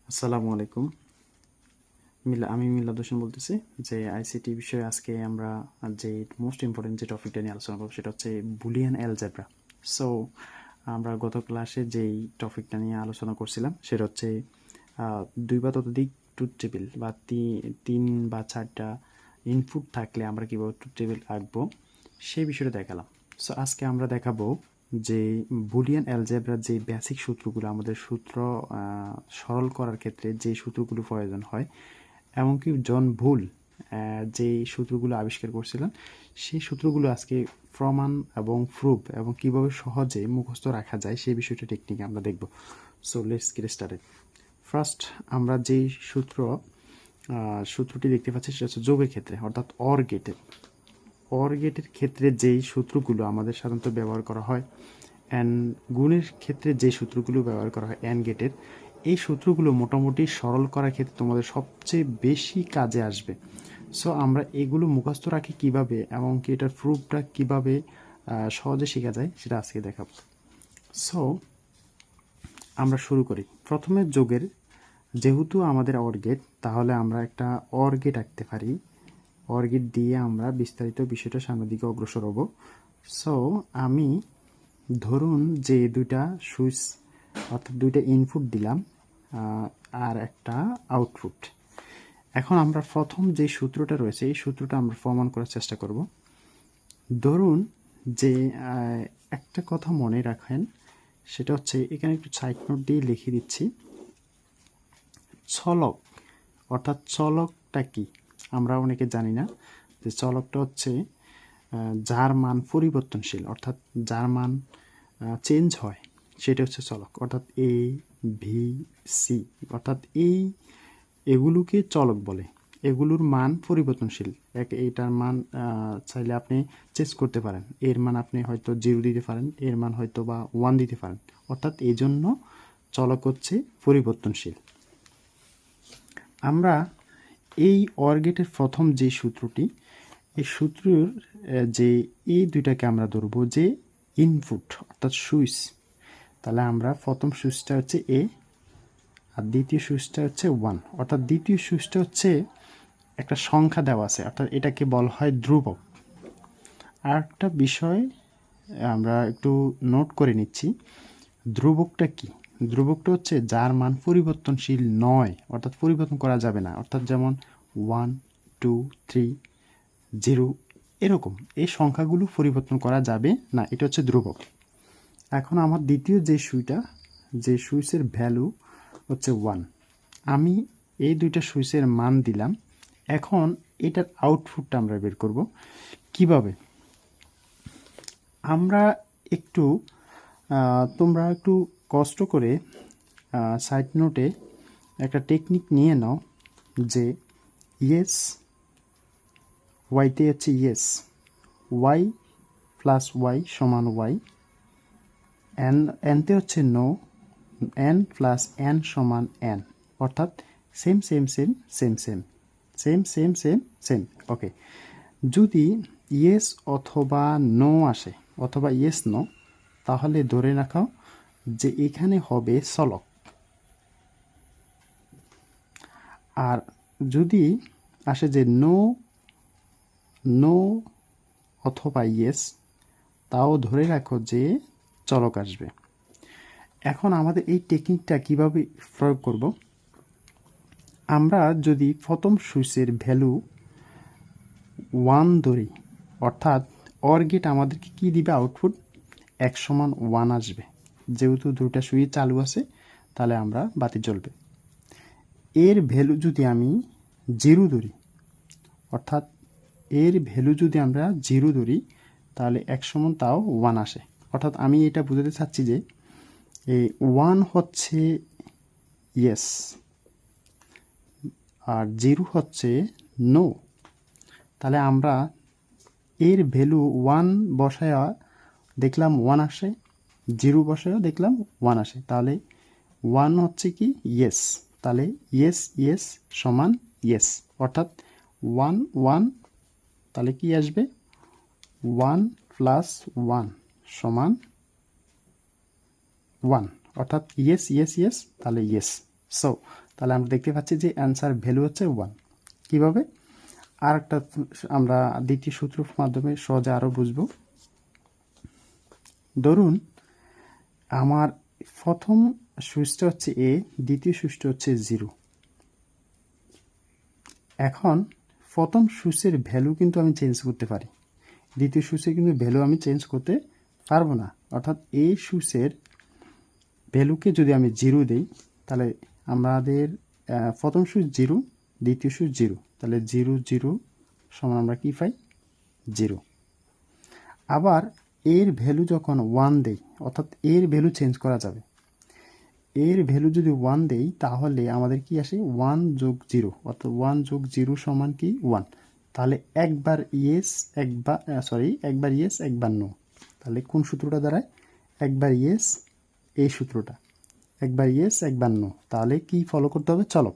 আসসালামু আলাইকুম। আমি মিলাদ হোসেন বলতেছি যে আইসিটি বিষয়ে আজকে আমরা যে মোস্ট ইম্পর্টেন্ট যে টপিকটা নিয়ে আলোচনা করবো সেটা হচ্ছে বুলিয়ান অ্যালজেব্রা। সো আমরা গত ক্লাসে যেই টপিকটা নিয়ে আলোচনা করছিলাম সেটা হচ্ছে দুই বা ততোধিক ট্রুথ টেবিল বা তিন বা চারটা ইনপুট থাকলে আমরা কীভাবে ট্রুথ টেবিল আঁকবো সেই বিষয়টা দেখালাম। সো আজকে আমরা দেখাবো যে বুলিয়ান অ্যালজেব্রার যে বেসিক সূত্রগুলো আমাদের সূত্র সরল করার ক্ষেত্রে যে সূত্রগুলো প্রয়োজন হয়, এমনকি জন ভুল যে সূত্রগুলো আবিষ্কার করছিলেন সেই সূত্রগুলো আজকে প্রমাণ এবং প্রুফ এবং কিভাবে সহজে মুখস্থ রাখা যায় সেই বিষয়টা টেকনিক আমরা দেখব। So let's get started. First আমরা যেই সূত্রটি দেখতে পাচ্ছি সেটা হচ্ছে যোগের ক্ষেত্রে, অর্থাৎ অর গেটের ক্ষেত্রে যেই সূত্রগুলো আমাদের সাধারণত ব্যবহার করা হয়, অ্যান্ড গুণের ক্ষেত্রে যে সূত্রগুলো ব্যবহার করা হয় অ্যান্ড গেটের, এই সূত্রগুলো মোটামুটি সরল করার ক্ষেত্রে তোমাদের সবচেয়ে বেশি কাজে আসবে। সো আমরা এগুলো মুখস্থ রাখি কিভাবে এবং কি এটার প্রুফটা কিভাবে সহজে শেখা যায় সেটা আজকে দেখাবো। সো আমরা শুরু করি। প্রথমে যোগের, যেহেতু আমাদের অর গেট, তাহলে আমরা একটা অর গেট আঁকতে পারি। অর গেট দিয়ে আমরা বিস্তারিত বিষয়টা সামনের দিকে অগ্রসর হব। সো আমি ধরুন যে দুইটা সুইচ অর্থাৎ দুইটা ইনপুট দিলাম আর একটা আউটপুট। এখন আমরা প্রথম যে সূত্রটা রয়েছে এই সূত্রটা আমরা প্রমাণ করার চেষ্টা করব। ধরুন যে একটা কথা মনে রাখেন, সেটা হচ্ছে এখানে একটু সাইড নোট দিয়ে লিখে দিচ্ছি। চলক অর্থাৎ চলকটা কি আমরা অনেকে জানি না যে চলকটা হচ্ছে যার মান পরিবর্তনশীল, অর্থাৎ যার মান চেঞ্জ হয় সেটা হচ্ছে চলক, অর্থাৎ এ ভি সি, অর্থাৎ এগুলোকে চলক বলে। এগুলোর মান পরিবর্তনশীল। এইটার মান চাইলে আপনি চেঞ্জ করতে পারেন। এর মান আপনি হয়তো 0 দিতে পারেন, এর মান হয়তো বা 1 দিতে পারেন, অর্থাৎ এই জন্য চলক হচ্ছে পরিবর্তনশীল। আমরা এই অর গেটের প্রথম যে সূত্রটি, এই সূত্রের যে এই দুইটাকে আমরা ধরবো যে ইনপুট অর্থাৎ সুইচ। তাহলে আমরা প্রথম সুইচটা হচ্ছে এ আর দ্বিতীয় সুইচটা হচ্ছে 1, অর্থাৎ দ্বিতীয় সুইচটা হচ্ছে একটা সংখ্যা দেওয়া আছে, অর্থাৎ এটাকে বলা হয় ধ্রুবক। আর একটা বিষয় আমরা একটু নোট করে নিচ্ছি, ধ্রুবকটা কি? ধ্রুবকটা হচ্ছে যার মান পরিবর্তনশীল নয়, অর্থাৎ পরিবর্তন করা যাবে না, অর্থাৎ যেমন 1 2 3 0 এরকম এই সংখ্যাগুলো পরিবর্তন করা যাবে না, এটা হচ্ছে ধ্রুবক। এখন আমার দ্বিতীয় যে সুইচের ভ্যালু হচ্ছে 1, আমি এই দুইটা সুইচের মান দিলাম। এখন এটার আউটপুটটা আমরা বের করব কিভাবে। আমরা একটু তোমরা একটু কষ্ট করে সাইড নোটে একটা টেকনিক নিয়ে নাও যে ইয়েস ওয়াইতে হচ্ছে ইয়েস, ওয়াই প্লাস ওয়াই সমান ওয়াই, এনতে হচ্ছে নো, এন প্লাস এন সমান এন, অর্থাৎ same same same same same same same same same. Okay, যদি ইয়েস অথবা নো আসে অথবা ইয়েস নো, তাহলে ধরে রাখো যে এখানে হবে চলক। আর যদি আসে যে নো নো অথবা ইয়েস, তাও ধরে রাখো যে চলক আসবে। এখন আমাদের এই টেকনিকটা কিভাবে প্রয়োগ করব, আমরা যদি প্রথম সুইচের ভ্যালু 1 ধরি, অর্থাৎ অর গেট আমাদেরকে কি দিবে, আউটপুট 1 আসবে। যেহেতু দুটা সুইচ চালু আছে তাহলে আমরা বাতি জ্বলবে। এর ভ্যালু যদি আমি 0 ধরি, অর্থাৎ এর ভ্যালু যদি আমরা 0 ধরি, তাহলে 1 তাও 1 আসে। অর্থাৎ আমি এটা বোঝাতে চাচ্ছি যে এই 1 হচ্ছে ইয়েস আর 0 হচ্ছে নো। তাহলে আমরা এর ভ্যালু 1 বসায়া দেখলাম 1 আসে, 0 বসায়া দেখলাম 1 আসে, তাহলে 1 হচ্ছে কি ইয়েস, তাহলে ইয়েস ইয়েস সমান ইয়েস, অর্থাৎ 1 1, তাহলে কি আসবে 1 প্লাস 1 সমান 1, অর্থাৎ ইয়েস ইয়েস ইয়েস, তাহলে ইয়েস। সো তাহলে আমরা দেখতে পাচ্ছি যে অ্যান্সার ভ্যালু হচ্ছে 1। কীভাবে? আর একটা আমরা দ্বিতীয় সূত্রের মাধ্যমে সহজে আরও বুঝব। ধরুন আমার প্রথম সুইচটা হচ্ছে এ, দ্বিতীয় সুইচটা হচ্ছে 0। এখন প্রথম সুইচের ভ্যালু কিন্তু আমি চেঞ্জ করতে পারি, দ্বিতীয় সুইচে কিন্তু ভ্যালু আমি চেঞ্জ করতে পারবো না। অর্থাৎ এই সুইচের ভ্যালুকে যদি আমি 0 দিই, তাহলে আমাদের প্রথম সুইচ 0, দ্বিতীয় সুইচ 0, তাহলে 0 0 সমান আমরা কী পাই? 0। আবার এর ভ্যালু যখন 1 দেই, অর্থাৎ এর ভ্যালু চেঞ্জ করা যাবে, এর ভ্যালু যদি 1 দেই তাহলে আমাদের কি আসে? 1 যোগ 0, অর্থাৎ 1 যোগ 0 সমান কি? 1। তাহলে একবার ইয়েস একবার ইয়েস একবার নো। তাহলে কোন সূত্রটা দাঁড়ায়? একবার ইয়েস, এই সূত্রটা, একবার ইয়েস একবার নো। তাহলে কি ফলো করতে হবে? চলক।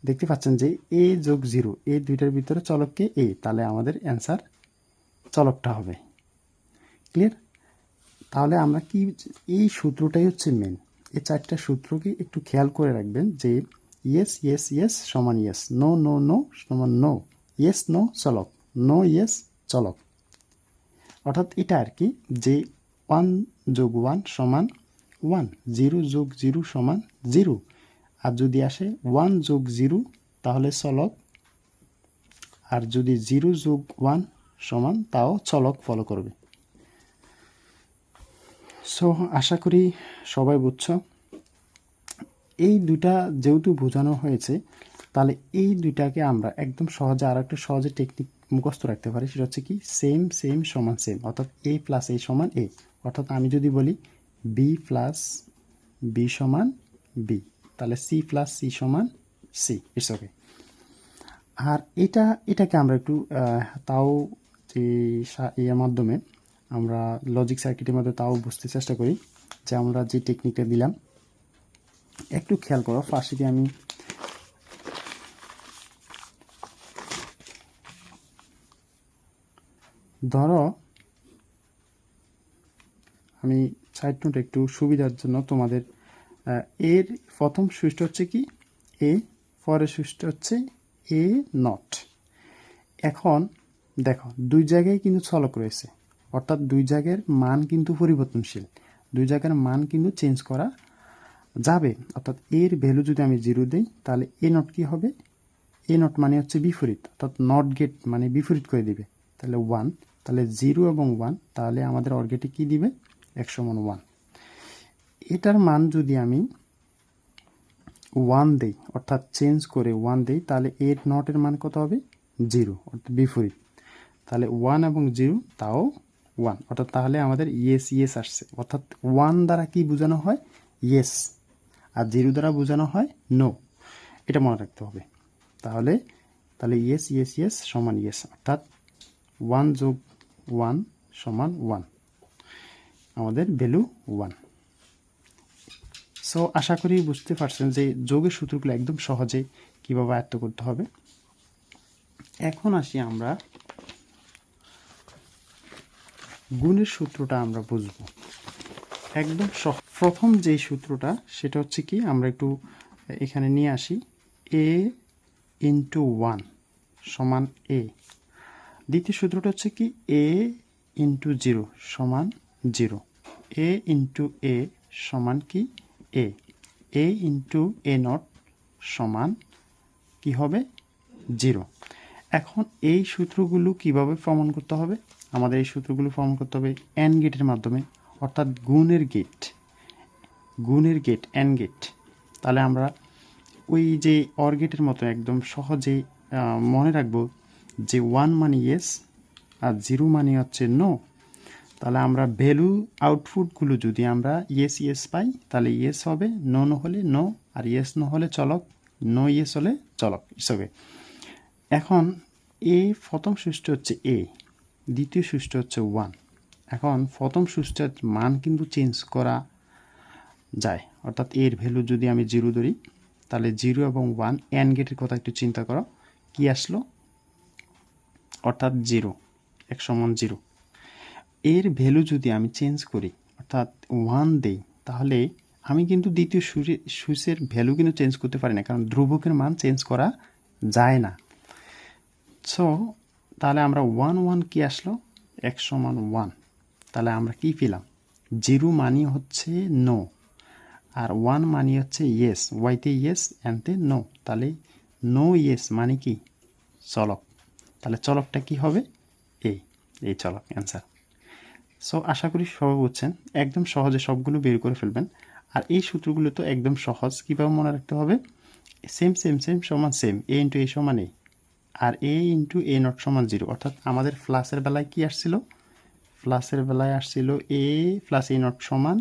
দেখতে পাচ্ছেন যে এ যোগ 0, এই দুইটার ভিতরে চলককে এ, তাহলে আমাদের অ্যান্সার চলকটা হবে। ক্লিয়ার? তাহলে আমরা কি, এই সূত্রটাই হচ্ছে মেন। এই চারটা সূত্রকে একটু খেয়াল করে রাখবেন যে ইয়েস ইয়েস ইয়েস সমান ইয়েস, নো নো নো সমান নো, ইয়েস নো চলক, নো ইয়েস চলক। অর্থাৎ এটা আর কি, যে 1 যোগ 1 সমান 1, 0 যোগ 0 সমান 0। আর যদি আসে 1 যোগ 0 তাহলে চলক, আর যদি 0 যোগ 1 সমান তাও চলক ফলো করবে। সো আশা করি সবাই বুঝছো। এই দুটা যেহেতু বোঝানো হয়েছে, তাহলে এই দুইটাকে আমরা একদম সহজে আর একটা সহজে টেকনিক মুখস্থ রাখতে পারি। সেটা হচ্ছে কি? সেম সেম সমান সেম, অর্থাৎ এ প্লাস এ সমান এ। অর্থাৎ আমি যদি বলি বি প্লাস বি সমান বি, তাহলে সি প্লাস সি সমান সি। It's okay. আর এটাকে আমরা একটু তাও যে এর মাধ্যমে আমরা লজিক সার্কিটের মধ্যে তাও বুঝতে চেষ্টা করি, যে আমরা যে টেকনিকটা দিলাম একটু খেয়াল করো। ফার্স্টে আমি ধরো আমি সাইড নোট একটু সুবিধার জন্য তোমাদের, এর প্রথম সুইচটা হচ্ছে কি? এ, পরের সুইচটা হচ্ছে এ নট। এখন দেখো দুই জায়গায় কিন্তু চলক রয়েছে, অর্থাৎ দুই জায়গার মান কিন্তু পরিবর্তনশীল, দুই জায়গার মান কিন্তু চেঞ্জ করা যাবে। অর্থাৎ এর ভ্যালু যদি আমি 0 দিই তাহলে এ নট কি হবে? এ নট মানে হচ্ছে বিপরীত, অর্থাৎ নট গেট মানে বিপরীত করে দিবে, তাহলে 1। তাহলে 0 এবং 1, তাহলে আমাদের অর গেটে কী দিবে? 1 = 1। এটার মান যদি আমি 1 দেই, অর্থাৎ চেঞ্জ করে 1 দেই, তাহলে এর নটের মান কত হবে? 0, অর্থাৎ বিপরীত। তাহলে 1 এবং 0 তাও 1, অর্থাৎ তাহলে আমাদের ইয়েস ইয়েস আসছে। অর্থাৎ 1 দ্বারা কি বোঝানো হয়? ইয়েস, আর 0 দ্বারা বোঝানো হয় নো। এটা মনে রাখতে হবে। তাহলে ইয়েস ইয়েস ইয়েস সমান ইয়েস, অর্থাৎ 1 যোগ 1 সমান 1, আমাদের ভ্যালু 1। সো আশা করি বুঝতে পারছেন যে যোগের সূত্রগুলো একদম সহজে কীভাবে আয়ত্ত করতে হবে। এখন আসি আমরা গুণের সূত্রটা আমরা বুঝব একদম প্রথম যেই সূত্রটা সেটা হচ্ছে কি, আমরা একটু এখানে নিয়ে আসি, এ ইন্টু 1 সমান এ। দ্বিতীয় সূত্রটা হচ্ছে কি, এ ইন্টু 0 সমান 0। এ ইন্টু এ সমান কি? এ। এ ইন্টু এ নট সমান কি হবে? 0। এখন এই সূত্রগুলো কিভাবে প্রমাণ করতে হবে? আমাদের এই সূত্রগুলো প্রমাণ করতে হবে অ্যান্ড গেটের মাধ্যমে, অর্থাৎ গুণের গেট, অ্যান্ড গেট। তাহলে আমরা ওই যে অর গেটের মতো একদম সহজে মনে রাখবো যে 1 মানে ইয়েস আর 0 মানে হচ্ছে নো। তাহলে আমরা ভ্যালু আউটপুটগুলো যদি আমরা ইয়েস ইয়েস পাই তাহলে ইয়েস হবে, নো নো হলে নো, আর ইয়েস নো হলে চলক, নো ইয়েস হলে চলক হিসেবে। এখন এ প্রথম সুইচটা হচ্ছে এ, দ্বিতীয় সুইচটা হচ্ছে 1। এখন প্রথম সুইচটার মান কিন্তু চেঞ্জ করা যায়, অর্থাৎ এর ভ্যালু যদি আমি 0 ধরি তাহলে 0 এবং 1 অ্যান্ড গেটের কথা একটু চিন্তা করো, কি আসলো? অর্থাৎ 0, 1 0। এর ভ্যালু যদি আমি চেঞ্জ করি অর্থাৎ 1 দেই, তাহলে আমি কিন্তু দ্বিতীয় সুইচের ভ্যালু কিন্তু চেঞ্জ করতে পারি না, কারণ ধ্রুবকের মান চেঞ্জ করা যায় না। সো তাহলে আমরা 1 কি আসলো, x সমান 1, তাহলে আমরা কি পেলাম, 0 মানি হচ্ছে নো, আর 1 মানি হচ্ছে ইয়েস, ওয়াইতে ইয়েস এনতে নো, তাহলে নো ইয়েস মানে কি, চলক। তাহলে চলকটা কি হবে, এই চলক অ্যান্সার। সো আশা করি সবাই বুঝছেন, একদম সহজে সবগুলো বের করে ফেলবেন। আর এই সূত্রগুলো তো একদম সহজ, কীভাবে মনে রাখতে হবে, সেম সমান সেম, এ ইন্টু এ সমান এ, আর এ ইন্টু এ নট সমান 0, অর্থাৎ আমাদের প্লাসের বেলায় কি আসছিল, প্লাসের বেলায় আসছিল এ প্লাস এ নট সমান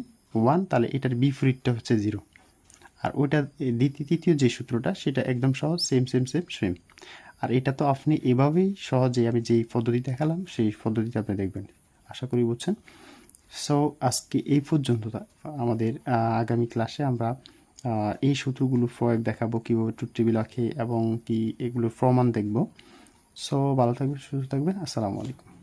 1, তাহলে এটার বিপরীতটা হচ্ছে 0। আর ওইটা তৃতীয় যে সূত্রটা সেটা একদম সহজ, সেম। আর এটা তো আপনি এভাবেই সহজে আমি যেই পদ্ধতি দেখালাম সেই পদ্ধতিতে আপনি দেখবেন। আশা করি বুঝছেন। সো আজকে এই পর্যন্ত। আমাদের আগামী ক্লাসে আমরা এই সূত্রগুলো প্রয়োগ দেখাবো, কীভাবে ট্রুথ টেবিল রাখে এবং কি এগুলোর প্রমাণ দেখব। সো ভালো থাকবেন, সুস্থ থাকবেন, আসসালামু আলাইকুম।